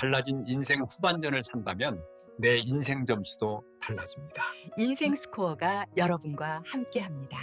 달라진 인생 후반전을 산다면 내 인생 점수도 달라집니다. 인생 스코어가 여러분과 함께합니다.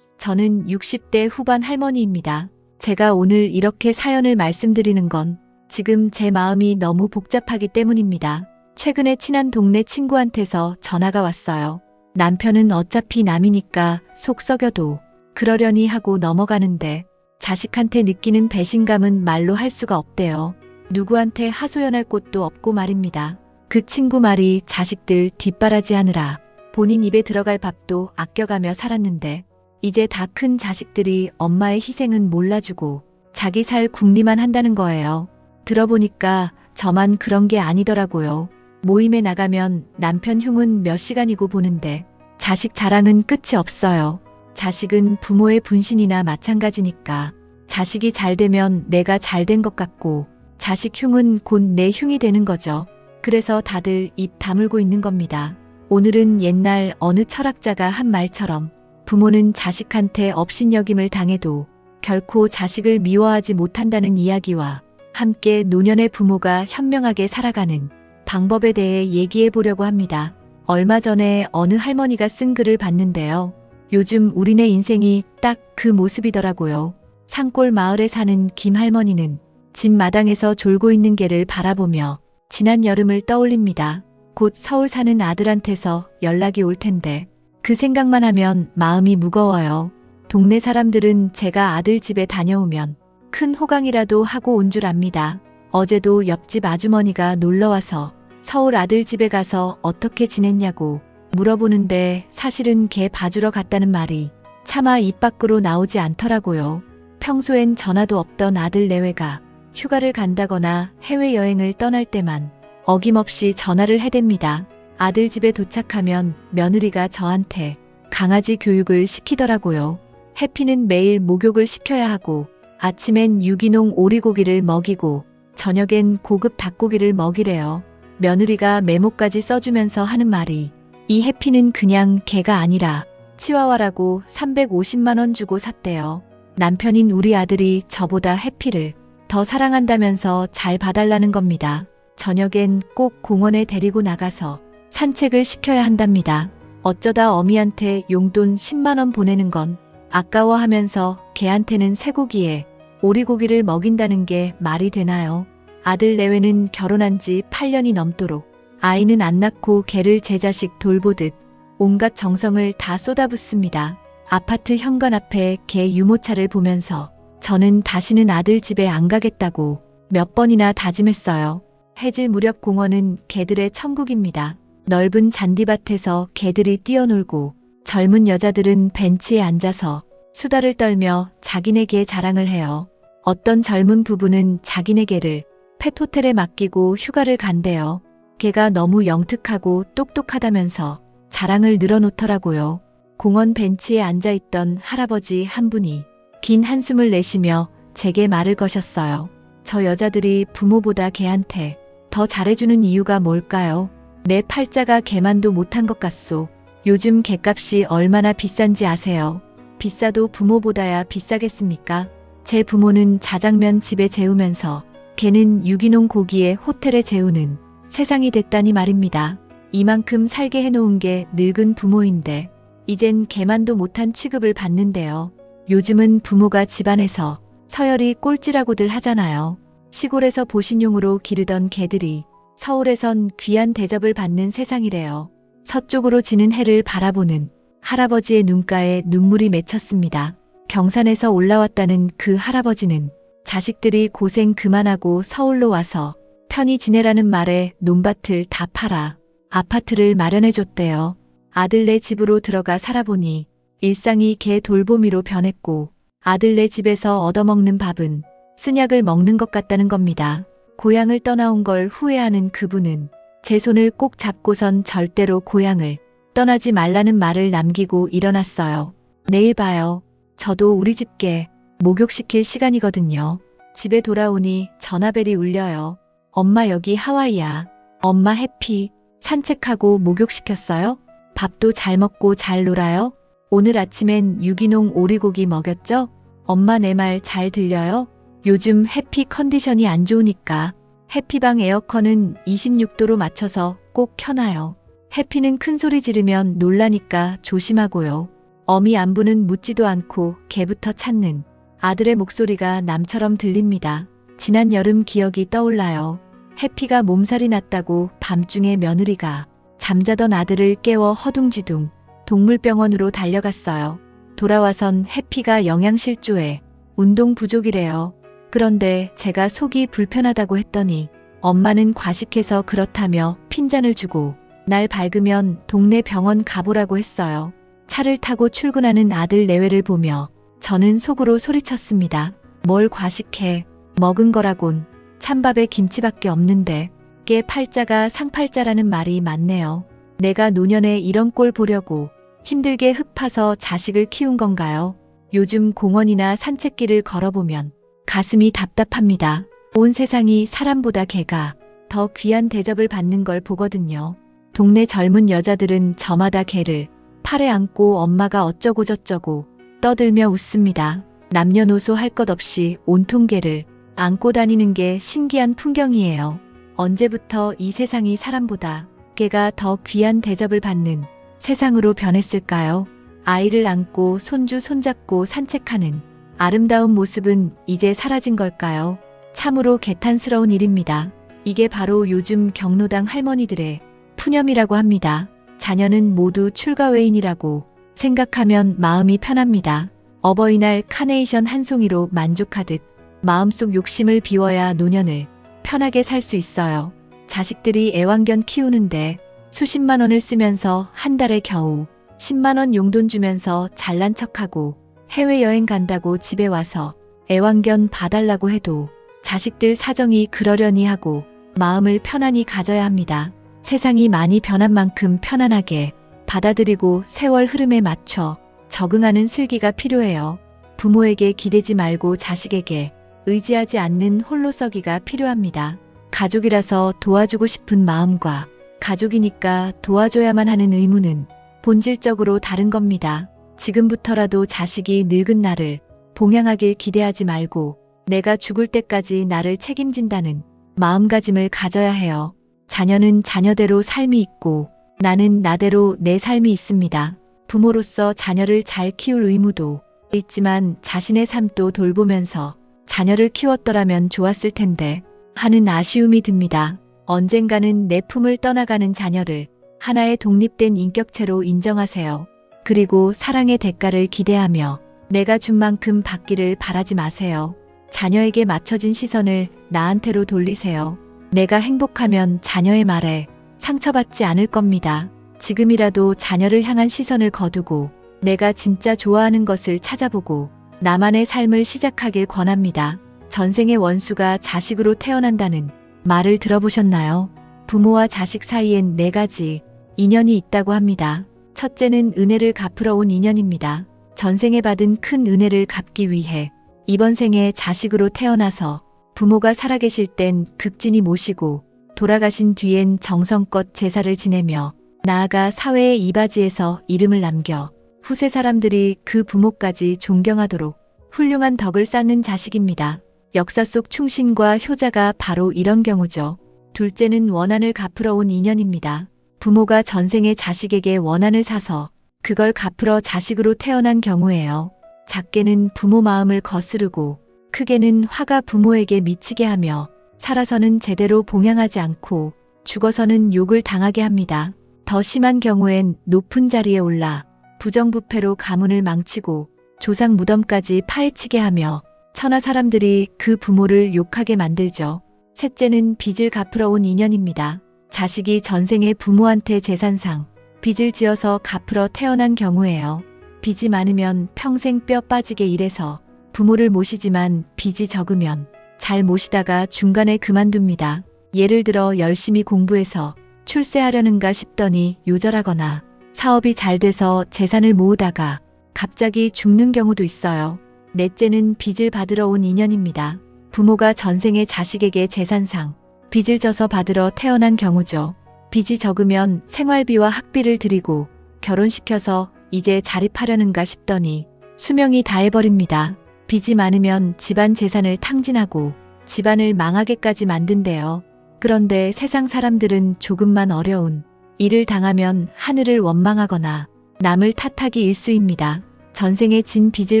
저는 60대 후반 할머니입니다. 제가 오늘 이렇게 사연을 말씀드리는 건 지금 제 마음이 너무 복잡하기 때문입니다. 최근에 친한 동네 친구한테서 전화가 왔어요. 남편은 어차피 남이니까 속 썩여도 그러려니 하고 넘어가는데 자식한테 느끼는 배신감은 말로 할 수가 없대요. 누구한테 하소연할 곳도 없고 말입니다. 그 친구 말이 자식들 뒷바라지하느라 본인 입에 들어갈 밥도 아껴가며 살았는데 이제 다 큰 자식들이 엄마의 희생은 몰라주고 자기 살 궁리만 한다는 거예요. 들어보니까 저만 그런 게 아니더라고요. 모임에 나가면 남편 흉은 몇 시간이고 보는데 자식 자랑은 끝이 없어요. 자식은 부모의 분신이나 마찬가지니까 자식이 잘 되면 내가 잘 된 것 같고 자식 흉은 곧 내 흉이 되는 거죠. 그래서 다들 입 다물고 있는 겁니다. 오늘은 옛날 어느 철학자가 한 말처럼 부모는 자식한테 업신여김을 당해도 결코 자식을 미워하지 못한다는 이야기와 함께 노년의 부모가 현명하게 살아가는 방법에 대해 얘기해 보려고 합니다. 얼마 전에 어느 할머니가 쓴 글을 봤는데요. 요즘 우리네 인생이 딱 그 모습이더라고요. 산골 마을에 사는 김 할머니는 집 마당에서 졸고 있는 개를 바라보며 지난 여름을 떠올립니다. 곧 서울 사는 아들한테서 연락이 올 텐데 그 생각만 하면 마음이 무거워요. 동네 사람들은 제가 아들 집에 다녀오면 큰 호강이라도 하고 온 줄 압니다. 어제도 옆집 아주머니가 놀러와서 서울 아들 집에 가서 어떻게 지냈냐고 물어보는데 사실은 개 봐주러 갔다는 말이 차마 입 밖으로 나오지 않더라고요. 평소엔 전화도 없던 아들 내외가 휴가를 간다거나 해외여행을 떠날 때만 어김없이 전화를 해댑니다. 아들 집에 도착하면 며느리가 저한테 강아지 교육을 시키더라고요. 해피는 매일 목욕을 시켜야 하고 아침엔 유기농 오리고기를 먹이고 저녁엔 고급 닭고기를 먹이래요. 며느리가 메모까지 써주면서 하는 말이 이 해피는 그냥 개가 아니라 치와와라고 350만 원 주고 샀대요. 남편인 우리 아들이 저보다 해피를 더 사랑한다면서 잘 봐달라는 겁니다. 저녁엔 꼭 공원에 데리고 나가서 산책을 시켜야 한답니다. 어쩌다 어미한테 용돈 10만 원 보내는 건 아까워하면서 개한테는 쇠고기에 오리고기를 먹인다는 게 말이 되나요? 아들 내외는 결혼한 지 8년이 넘도록 아이는 안 낳고 개를 제 자식 돌보듯 온갖 정성을 다 쏟아붓습니다. 아파트 현관 앞에 개 유모차를 보면서 저는 다시는 아들 집에 안 가겠다고 몇 번이나 다짐했어요. 해질 무렵 공원은 개들의 천국입니다. 넓은 잔디밭에서 개들이 뛰어놀고 젊은 여자들은 벤치에 앉아서 수다를 떨며 자기네 개 자랑을 해요. 어떤 젊은 부부는 자기네 개를 펫호텔에 맡기고 휴가를 간대요. 개가 너무 영특하고 똑똑하다면서 자랑을 늘어놓더라고요. 공원 벤치에 앉아있던 할아버지 한 분이 긴 한숨을 내쉬며 제게 말을 거셨어요. 저 여자들이 부모보다 개한테 더 잘해주는 이유가 뭘까요? 내 팔자가 개만도 못한 것 같소. 요즘 개값이 얼마나 비싼지 아세요? 비싸도 부모보다야 비싸겠습니까? 제 부모는 자장면 집에 재우면서 개는 유기농 고기에 호텔에 재우는 세상이 됐다니 말입니다. 이만큼 살게 해놓은 게 늙은 부모인데 이젠 개만도 못한 취급을 받는데요. 요즘은 부모가 집안에서 서열이 꼴찌라고들 하잖아요. 시골에서 보신용으로 기르던 개들이 서울에선 귀한 대접을 받는 세상이래요. 서쪽으로 지는 해를 바라보는 할아버지의 눈가에 눈물이 맺혔습니다. 경산에서 올라왔다는 그 할아버지는 자식들이 고생 그만하고 서울로 와서 편히 지내라는 말에 논밭을 다 팔아 아파트를 마련해줬대요. 아들네 집으로 들어가 살아보니 일상이 개 돌보미로 변했고 아들네 집에서 얻어먹는 밥은 쓴약을 먹는 것 같다는 겁니다. 고향을 떠나온 걸 후회하는 그분은 제 손을 꼭 잡고선 절대로 고향을 떠나지 말라는 말을 남기고 일어났어요. 내일 봐요. 저도 우리 집 개 목욕시킬 시간이거든요. 집에 돌아오니 전화벨이 울려요. 엄마 여기 하와이야. 엄마 해피. 산책하고 목욕시켰어요? 밥도 잘 먹고 잘 놀아요? 오늘 아침엔 유기농 오리고기 먹였죠? 엄마 내 말 잘 들려요? 요즘 해피 컨디션이 안 좋으니까 해피방 에어컨은 26도로 맞춰서 꼭 켜놔요. 해피는 큰 소리 지르면 놀라니까 조심하고요. 어미 안부는 묻지도 않고 개부터 찾는 아들의 목소리가 남처럼 들립니다. 지난 여름 기억이 떠올라요. 해피가 몸살이 났다고 밤중에 며느리가 잠자던 아들을 깨워 허둥지둥 동물병원으로 달려갔어요. 돌아와선 해피가 영양실조에 운동 부족이래요. 그런데 제가 속이 불편하다고 했더니 엄마는 과식해서 그렇다며 핀잔을 주고 날 밝으면 동네 병원 가보라고 했어요. 차를 타고 출근하는 아들 내외를 보며 저는 속으로 소리쳤습니다. 뭘 과식해. 먹은 거라곤 찬밥에 김치밖에 없는데. 깨 팔자가 상팔자라는 말이 맞네요. 내가 노년에 이런 꼴 보려고 힘들게 흙 파서 자식을 키운 건가요? 요즘 공원이나 산책길을 걸어보면 가슴이 답답합니다. 온 세상이 사람보다 개가 더 귀한 대접을 받는 걸 보거든요. 동네 젊은 여자들은 저마다 개를 팔에 안고 엄마가 어쩌고 저쩌고 떠들며 웃습니다. 남녀노소 할 것 없이 온통 개를 안고 다니는 게 신기한 풍경이에요. 언제부터 이 세상이 사람보다 개가 더 귀한 대접을 받는 세상으로 변했을까요? 아이를 안고 손주 손잡고 산책하는 아름다운 모습은 이제 사라진 걸까요? 참으로 개탄스러운 일입니다. 이게 바로 요즘 경로당 할머니들의 푸념이라고 합니다. 자녀는 모두 출가 외인이라고 생각하면 마음이 편합니다. 어버이날 카네이션 한 송이로 만족하듯 마음속 욕심을 비워야 노년을 편하게 살 수 있어요. 자식들이 애완견 키우는데 수십만 원을 쓰면서 한 달에 겨우 10만 원 용돈 주면서 잘난 척하고 해외여행 간다고 집에 와서 애완견 봐달라고 해도 자식들 사정이 그러려니 하고 마음을 편안히 가져야 합니다. 세상이 많이 변한 만큼 편안하게 받아들이고 세월 흐름에 맞춰 적응하는 슬기가 필요해요. 부모에게 기대지 말고 자식에게 의지하지 않는 홀로서기가 필요합니다. 가족이라서 도와주고 싶은 마음과 가족이니까 도와줘야만 하는 의무는 본질적으로 다른 겁니다. 지금부터라도 자식이 늙은 나를 봉양하길 기대하지 말고 내가 죽을 때까지 나를 책임진다는 마음가짐을 가져야 해요. 자녀는 자녀대로 삶이 있고 나는 나대로 내 삶이 있습니다. 부모로서 자녀를 잘 키울 의무도 있지만 자신의 삶도 돌보면서 자녀를 키웠더라면 좋았을 텐데 하는 아쉬움이 듭니다. 언젠가는 내 품을 떠나가는 자녀를 하나의 독립된 인격체로 인정하세요. 그리고 사랑의 대가를 기대하며 내가 준 만큼 받기를 바라지 마세요. 자녀에게 맞춰진 시선을 나한테로 돌리세요. 내가 행복하면 자녀의 말에 상처받지 않을 겁니다. 지금이라도 자녀를 향한 시선을 거두고 내가 진짜 좋아하는 것을 찾아보고 나만의 삶을 시작하길 권합니다. 전생의 원수가 자식으로 태어난다는 말을 들어보셨나요? 부모와 자식 사이엔 4가지 인연이 있다고 합니다. 첫째는 은혜를 갚으러 온 인연입니다. 전생에 받은 큰 은혜를 갚기 위해 이번 생에 자식으로 태어나서 부모가 살아계실 땐 극진히 모시고 돌아가신 뒤엔 정성껏 제사를 지내며 나아가 사회의 이바지에서 이름을 남겨 후세 사람들이 그 부모까지 존경하도록 훌륭한 덕을 쌓는 자식입니다. 역사 속 충신과 효자가 바로 이런 경우죠. 둘째는 원한을 갚으러 온 인연입니다. 부모가 전생에 자식에게 원한을 사서 그걸 갚으러 자식으로 태어난 경우예요. 작게는 부모 마음을 거스르고 크게는 화가 부모에게 미치게 하며 살아서는 제대로 봉양하지 않고 죽어서는 욕을 당하게 합니다. 더 심한 경우엔 높은 자리에 올라 부정부패로 가문을 망치고 조상 무덤까지 파헤치게 하며 천하 사람들이 그 부모를 욕하게 만들죠. 셋째는 빚을 갚으러 온 인연입니다. 자식이 전생에 부모한테 재산상 빚을 지어서 갚으러 태어난 경우예요. 빚이 많으면 평생 뼈 빠지게 일해서 부모를 모시지만 빚이 적으면 잘 모시다가 중간에 그만둡니다. 예를 들어 열심히 공부해서 출세하려는가 싶더니 요절하거나 사업이 잘 돼서 재산을 모으다가 갑자기 죽는 경우도 있어요. 넷째는 빚을 받으러 온 인연입니다. 부모가 전생에 자식에게 재산상 빚을 져서 받으러 태어난 경우죠. 빚이 적으면 생활비와 학비를 드리고 결혼시켜서 이제 자립하려는가 싶더니 수명이 다해버립니다. 빚이 많으면 집안 재산을 탕진하고 집안을 망하게까지 만든대요. 그런데 세상 사람들은 조금만 어려운 일을 당하면 하늘을 원망하거나 남을 탓하기 일쑤입니다. 전생에 진 빚을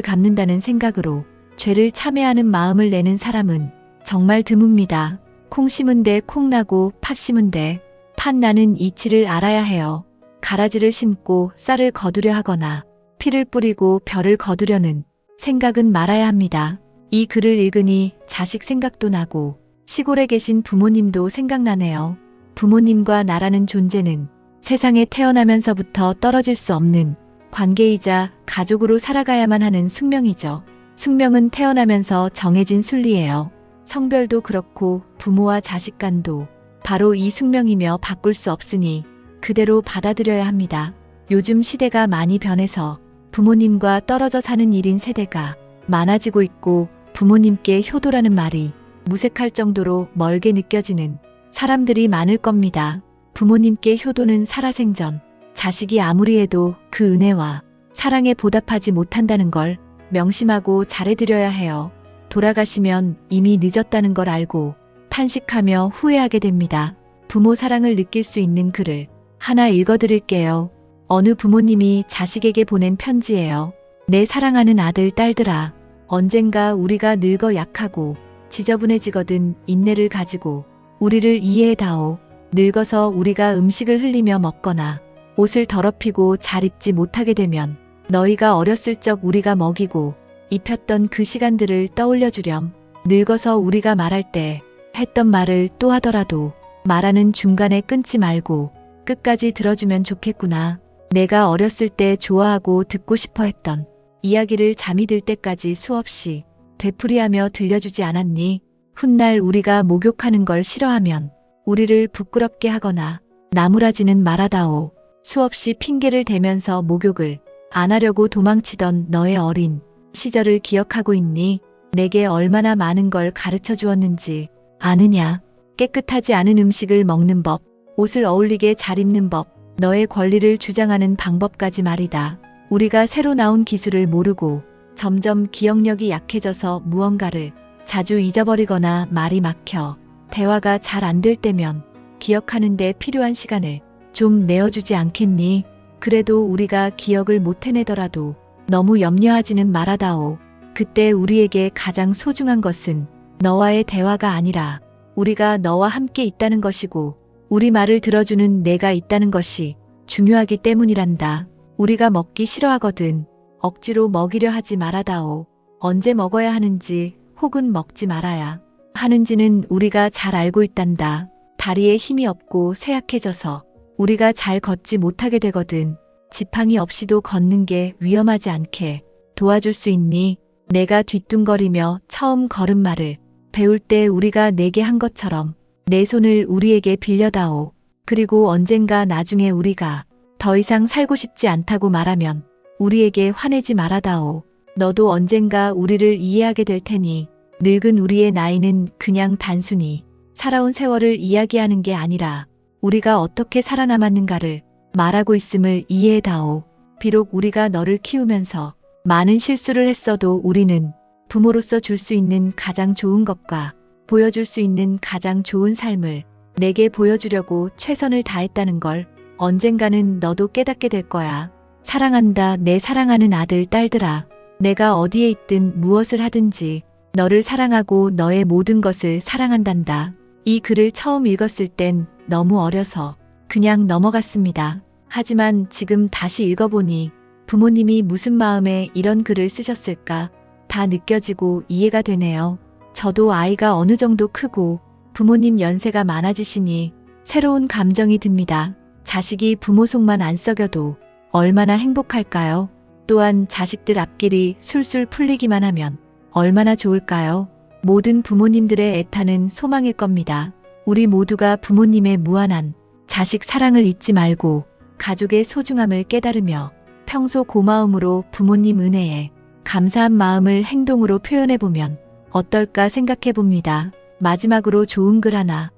갚는다는 생각으로 죄를 참회하는 마음을 내는 사람은 정말 드뭅니다. 콩 심은 데 콩 나고 팥 심은 데 팥 나는 이치를 알아야 해요. 가라지를 심고 쌀을 거두려 하거나 피를 뿌리고 벼를 거두려는 생각은 말아야 합니다. 이 글을 읽으니 자식 생각도 나고 시골에 계신 부모님도 생각나네요. 부모님과 나라는 존재는 세상에 태어나면서부터 떨어질 수 없는 관계이자 가족으로 살아가야만 하는 숙명이죠. 숙명은 태어나면서 정해진 순리예요. 성별도 그렇고 부모와 자식 간도 바로 이 숙명이며 바꿀 수 없으니 그대로 받아들여야 합니다. 요즘 시대가 많이 변해서 부모님과 떨어져 사는 1인 세대가 많아지고 있고 부모님께 효도라는 말이 무색할 정도로 멀게 느껴지는 사람들이 많을 겁니다. 부모님께 효도는 살아생전 자식이 아무리 해도 그 은혜와 사랑에 보답하지 못한다는 걸 명심하고 잘해드려야 해요. 돌아가시면 이미 늦었다는 걸 알고 탄식하며 후회하게 됩니다. 부모 사랑을 느낄 수 있는 글을 하나 읽어드릴게요. 어느 부모님이 자식에게 보낸 편지예요. 내 사랑하는 아들, 딸들아. 언젠가 우리가 늙어 약하고 지저분해지거든 인내를 가지고 우리를 이해해다오. 늙어서 우리가 음식을 흘리며 먹거나 옷을 더럽히고 잘 입지 못하게 되면 너희가 어렸을 적 우리가 먹이고 입혔던 그 시간들을 떠올려 주렴. 늙어서 우리가 말할 때 했던 말을 또 하더라도 말하는 중간에 끊지 말고 끝까지 들어주면 좋겠구나. 내가 어렸을 때 좋아하고 듣고 싶어 했던 이야기를 잠이 들 때까지 수없이 되풀이하며 들려주지 않았니? 훗날 우리가 목욕하는 걸 싫어하면 우리를 부끄럽게 하거나 나무라지는 말하다오. 수없이 핑계를 대면서 목욕을 안 하려고 도망치던 너의 어린 시절을 기억하고 있니? 내게 얼마나 많은 걸 가르쳐 주었는지 아느냐? 깨끗하지 않은 음식을 먹는 법, 옷을 어울리게 잘 입는 법, 너의 권리를 주장하는 방법까지 말이다. 우리가 새로 나온 기술을 모르고 점점 기억력이 약해져서 무언가를 자주 잊어버리거나 말이 막혀 대화가 잘 안 될 때면 기억하는 데 필요한 시간을 좀 내어주지 않겠니? 그래도 우리가 기억을 못 해내더라도 너무 염려하지는 말아다오. 그때 우리에게 가장 소중한 것은 너와의 대화가 아니라 우리가 너와 함께 있다는 것이고 우리 말을 들어주는 내가 있다는 것이 중요하기 때문이란다. 우리가 먹기 싫어하거든 억지로 먹이려 하지 말아다오. 언제 먹어야 하는지 혹은 먹지 말아야 하는지는 우리가 잘 알고 있단다. 다리에 힘이 없고 쇠약해져서 우리가 잘 걷지 못하게 되거든. 지팡이 없이도 걷는 게 위험하지 않게 도와줄 수 있니? 내가 뒤뚱거리며 처음 걸음마를 배울 때 우리가 내게 한 것처럼 내 손을 우리에게 빌려다오. 그리고 언젠가 나중에 우리가 더 이상 살고 싶지 않다고 말하면 우리에게 화내지 말아다오. 너도 언젠가 우리를 이해하게 될 테니 늙은 우리의 나이는 그냥 단순히 살아온 세월을 이야기하는 게 아니라 우리가 어떻게 살아남았는가를 말하고 있음을 이해해다오. 비록 우리가 너를 키우면서 많은 실수를 했어도 우리는 부모로서 줄 수 있는 가장 좋은 것과 보여줄 수 있는 가장 좋은 삶을 내게 보여주려고 최선을 다했다는 걸 언젠가는 너도 깨닫게 될 거야. 사랑한다, 내 사랑하는 아들, 딸들아. 내가 어디에 있든 무엇을 하든지 너를 사랑하고 너의 모든 것을 사랑한단다. 이 글을 처음 읽었을 땐 너무 어려서 그냥 넘어갔습니다. 하지만 지금 다시 읽어보니 부모님이 무슨 마음에 이런 글을 쓰셨을까 다 느껴지고 이해가 되네요. 저도 아이가 어느 정도 크고 부모님 연세가 많아지시니 새로운 감정이 듭니다. 자식이 부모 속만 안 썩여도 얼마나 행복할까요? 또한 자식들 앞길이 술술 풀리기만 하면 얼마나 좋을까요? 모든 부모님들의 애타는 소망일 겁니다. 우리 모두가 부모님의 무한한 자식 사랑을 잊지 말고 가족의 소중함을 깨달으며 평소 고마움으로 부모님 은혜에 감사한 마음을 행동으로 표현해보면 어떨까 생각해봅니다. 마지막으로 좋은 글 하나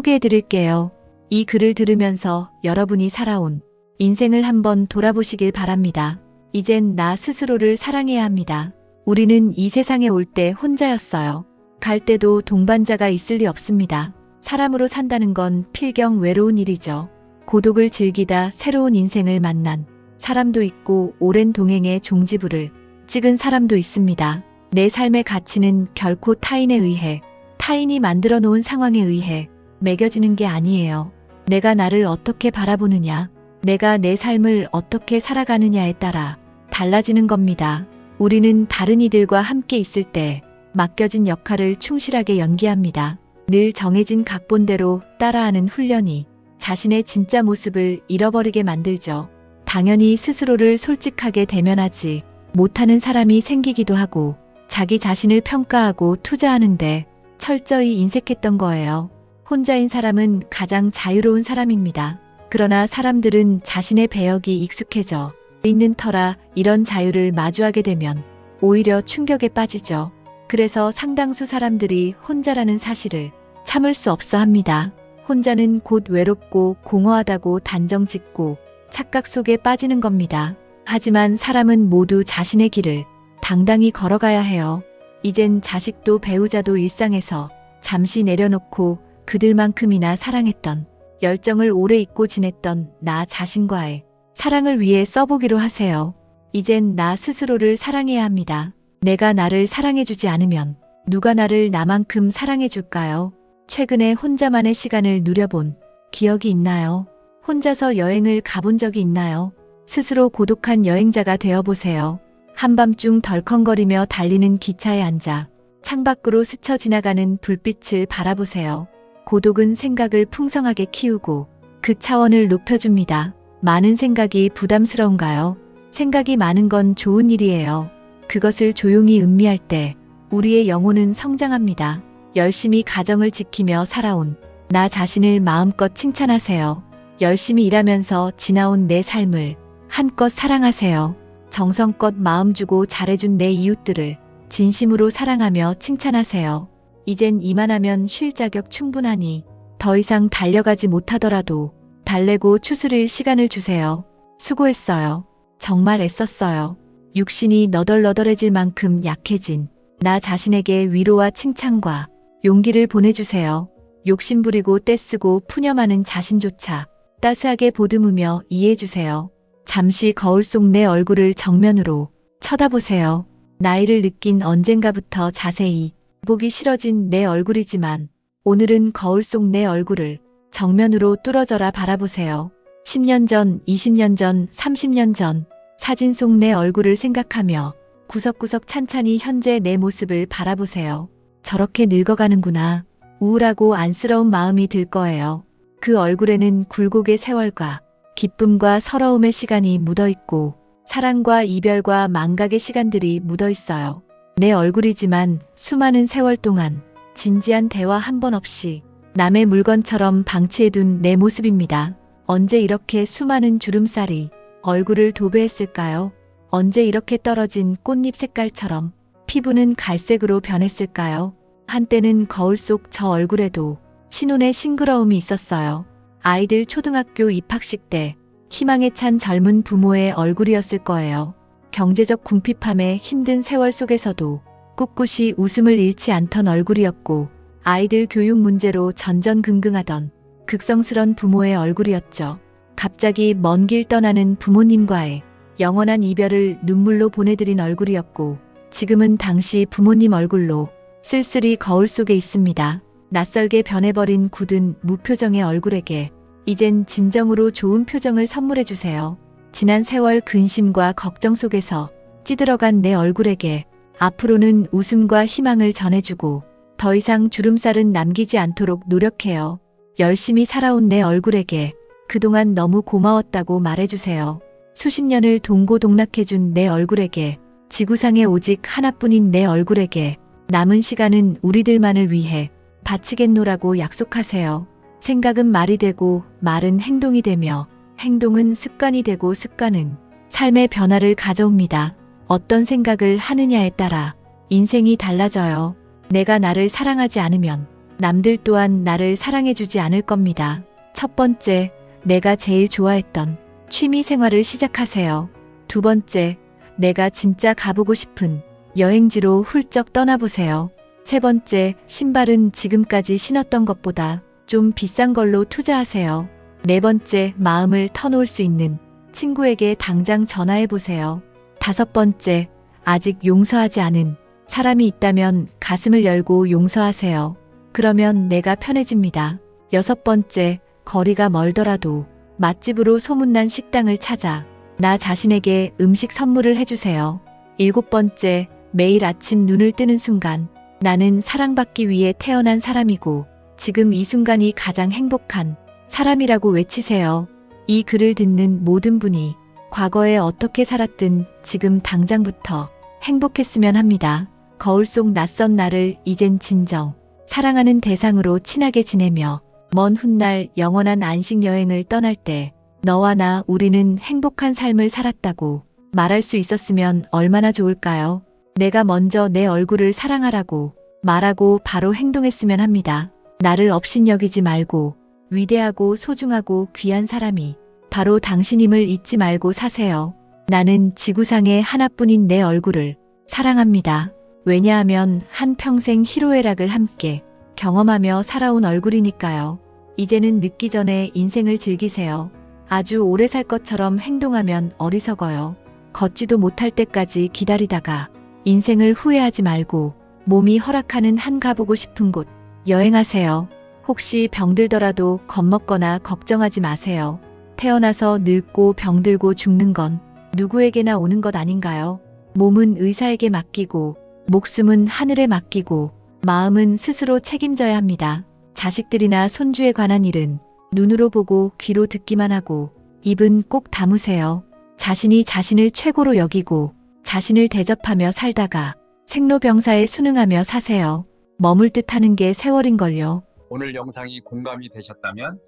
소개해드릴게요. 이 글을 들으면서 여러분이 살아온 인생을 한번 돌아보시길 바랍니다. 이젠 나 스스로를 사랑해야 합니다. 우리는 이 세상에 올 때 혼자였어요. 갈 때도 동반자가 있을 리 없습니다. 사람으로 산다는 건 필경 외로운 일이죠. 고독을 즐기다 새로운 인생을 만난 사람도 있고 오랜 동행의 종지부를 찍은 사람도 있습니다. 내 삶의 가치는 결코 타인에 의해, 타인이 만들어 놓은 상황에 의해 매겨지는 게 아니에요. 내가 나를 어떻게 바라보느냐, 내가 내 삶을 어떻게 살아가느냐에 따라 달라지는 겁니다. 우리는 다른 이들과 함께 있을 때 맡겨진 역할을 충실하게 연기합니다. 늘 정해진 각본대로 따라하는 훈련이 자신의 진짜 모습을 잃어버리게 만들죠. 당연히 스스로를 솔직하게 대면하지 못하는 사람이 생기기도 하고 자기 자신을 평가하고 투자하는데 철저히 인색했던 거예요. 혼자인 사람은 가장 자유로운 사람입니다. 그러나 사람들은 자신의 배역이 익숙해져 있는 터라 이런 자유를 마주하게 되면 오히려 충격에 빠지죠. 그래서 상당수 사람들이 혼자라는 사실을 참을 수 없어 합니다. 혼자는 곧 외롭고 공허하다고 단정 짓고 착각 속에 빠지는 겁니다. 하지만 사람은 모두 자신의 길을 당당히 걸어가야 해요. 이젠 자식도 배우자도 일상에서 잠시 내려놓고 그들만큼이나 사랑했던 열정을 오래 잊고 지냈던 나 자신과의 사랑을 위해 써보기로 하세요. 이젠 나 스스로를 사랑해야 합니다. 내가 나를 사랑해주지 않으면 누가 나를 나만큼 사랑해줄까요? 최근에 혼자만의 시간을 누려본 기억이 있나요? 혼자서 여행을 가본 적이 있나요? 스스로 고독한 여행자가 되어보세요. 한밤중 덜컹거리며 달리는 기차에 앉아 창밖으로 스쳐 지나가는 불빛을 바라보세요. 고독은 생각을 풍성하게 키우고 그 차원을 높여줍니다. 많은 생각이 부담스러운가요? 생각이 많은 건 좋은 일이에요. 그것을 조용히 음미할 때 우리의 영혼은 성장합니다. 열심히 가정을 지키며 살아온 나 자신을 마음껏 칭찬하세요. 열심히 일하면서 지나온 내 삶을 한껏 사랑하세요. 정성껏 마음 주고 잘해준 내 이웃들을 진심으로 사랑하며 칭찬하세요. 이젠 이만하면 쉴 자격 충분하니 더 이상 달려가지 못하더라도 달래고 추스릴 시간을 주세요. 수고했어요. 정말 애썼어요. 육신이 너덜너덜해질 만큼 약해진 나 자신에게 위로와 칭찬과 용기를 보내주세요. 욕심부리고 떼쓰고 푸념하는 자신조차 따스하게 보듬으며 이해해주세요. 잠시 거울 속 내 얼굴을 정면으로 쳐다보세요. 나이를 느낀 언젠가부터 자세히 보기 싫어진 내 얼굴이지만 오늘은 거울 속 내 얼굴을 정면으로 뚫어져라 바라보세요. 10년 전, 20년 전, 30년 전 사진 속 내 얼굴을 생각하며 구석구석 찬찬히 현재 내 모습을 바라보세요. 저렇게 늙어가는구나. 우울하고 안쓰러운 마음이 들 거예요. 그 얼굴에는 굴곡의 세월과 기쁨과 서러움의 시간이 묻어있고 사랑과 이별과 망각의 시간들이 묻어있어요. 내 얼굴이지만 수많은 세월 동안 진지한 대화 한 번 없이 남의 물건처럼 방치해둔 내 모습입니다. 언제 이렇게 수많은 주름살이 얼굴을 도배했을까요? 언제 이렇게 떨어진 꽃잎 색깔처럼 피부는 갈색으로 변했을까요? 한때는 거울 속 저 얼굴에도 신혼의 싱그러움이 있었어요. 아이들 초등학교 입학식 때 희망에 찬 젊은 부모의 얼굴이었을 거예요. 경제적 궁핍함에 힘든 세월 속에서도 꿋꿋이 웃음을 잃지 않던 얼굴이었고 아이들 교육 문제로 전전긍긍하던 극성스런 부모의 얼굴이었죠. 갑자기 먼 길 떠나는 부모님과의 영원한 이별을 눈물로 보내드린 얼굴이었고 지금은 당시 부모님 얼굴로 쓸쓸히 거울 속에 있습니다. 낯설게 변해버린 굳은 무표정의 얼굴에게 이젠 진정으로 좋은 표정을 선물해주세요. 지난 세월 근심과 걱정 속에서 찌들어간 내 얼굴에게 앞으로는 웃음과 희망을 전해주고 더 이상 주름살은 남기지 않도록 노력해요. 열심히 살아온 내 얼굴에게 그동안 너무 고마웠다고 말해주세요. 수십 년을 동고동락해준 내 얼굴에게 지구상에 오직 하나뿐인 내 얼굴에게 남은 시간은 우리들만을 위해 바치겠노라고 약속하세요. 생각은 말이 되고 말은 행동이 되며 행동은 습관이 되고 습관은 삶의 변화를 가져옵니다. 어떤 생각을 하느냐에 따라 인생이 달라져요. 내가 나를 사랑하지 않으면 남들 또한 나를 사랑해주지 않을 겁니다. 첫 번째, 내가 제일 좋아했던 취미 생활을 시작하세요. 두 번째, 내가 진짜 가보고 싶은 여행지로 훌쩍 떠나보세요. 세 번째, 신발은 지금까지 신었던 것보다 좀 비싼 걸로 투자하세요. 네 번째, 마음을 터놓을 수 있는 친구에게 당장 전화해 보세요. 다섯 번째, 아직 용서하지 않은 사람이 있다면 가슴을 열고 용서하세요. 그러면 내가 편해집니다. 여섯 번째, 거리가 멀더라도 맛집으로 소문난 식당을 찾아 나 자신에게 음식 선물을 해주세요. 일곱 번째, 매일 아침 눈을 뜨는 순간 나는 사랑받기 위해 태어난 사람이고 지금 이 순간이 가장 행복한 사람이라고 외치세요. 이 글을 듣는 모든 분이 과거에 어떻게 살았든 지금 당장부터 행복했으면 합니다. 거울 속 낯선 나를 이젠 진정 사랑하는 대상으로 친하게 지내며 먼 훗날 영원한 안식 여행을 떠날 때 너와 나 우리는 행복한 삶을 살았다고 말할 수 있었으면 얼마나 좋을까요? 내가 먼저 내 얼굴을 사랑하라고 말하고 바로 행동했으면 합니다. 나를 업신여기지 말고 위대하고 소중하고 귀한 사람이 바로 당신임을 잊지 말고 사세요. 나는 지구상에 하나뿐인 내 얼굴을 사랑합니다. 왜냐하면 한평생 희로애락을 함께 경험하며 살아온 얼굴이니까요. 이제는 늦기 전에 인생을 즐기세요. 아주 오래 살 것처럼 행동하면 어리석어요. 걷지도 못할 때까지 기다리다가 인생을 후회하지 말고 몸이 허락하는 한 가보고 싶은 곳 여행하세요. 혹시 병들더라도 겁먹거나 걱정하지 마세요. 태어나서 늙고 병들고 죽는 건 누구에게나 오는 것 아닌가요? 몸은 의사에게 맡기고 목숨은 하늘에 맡기고 마음은 스스로 책임져야 합니다. 자식들이나 손주에 관한 일은 눈으로 보고 귀로 듣기만 하고 입은 꼭 다무세요. 자신이 자신을 최고로 여기고 자신을 대접하며 살다가 생로병사에 순응하며 사세요. 머물 듯 하는 게 세월인걸요. 오늘 영상이 공감이 되셨다면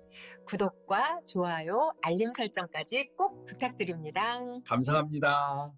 구독과 좋아요, 알림 설정까지 꼭 부탁드립니다. 감사합니다.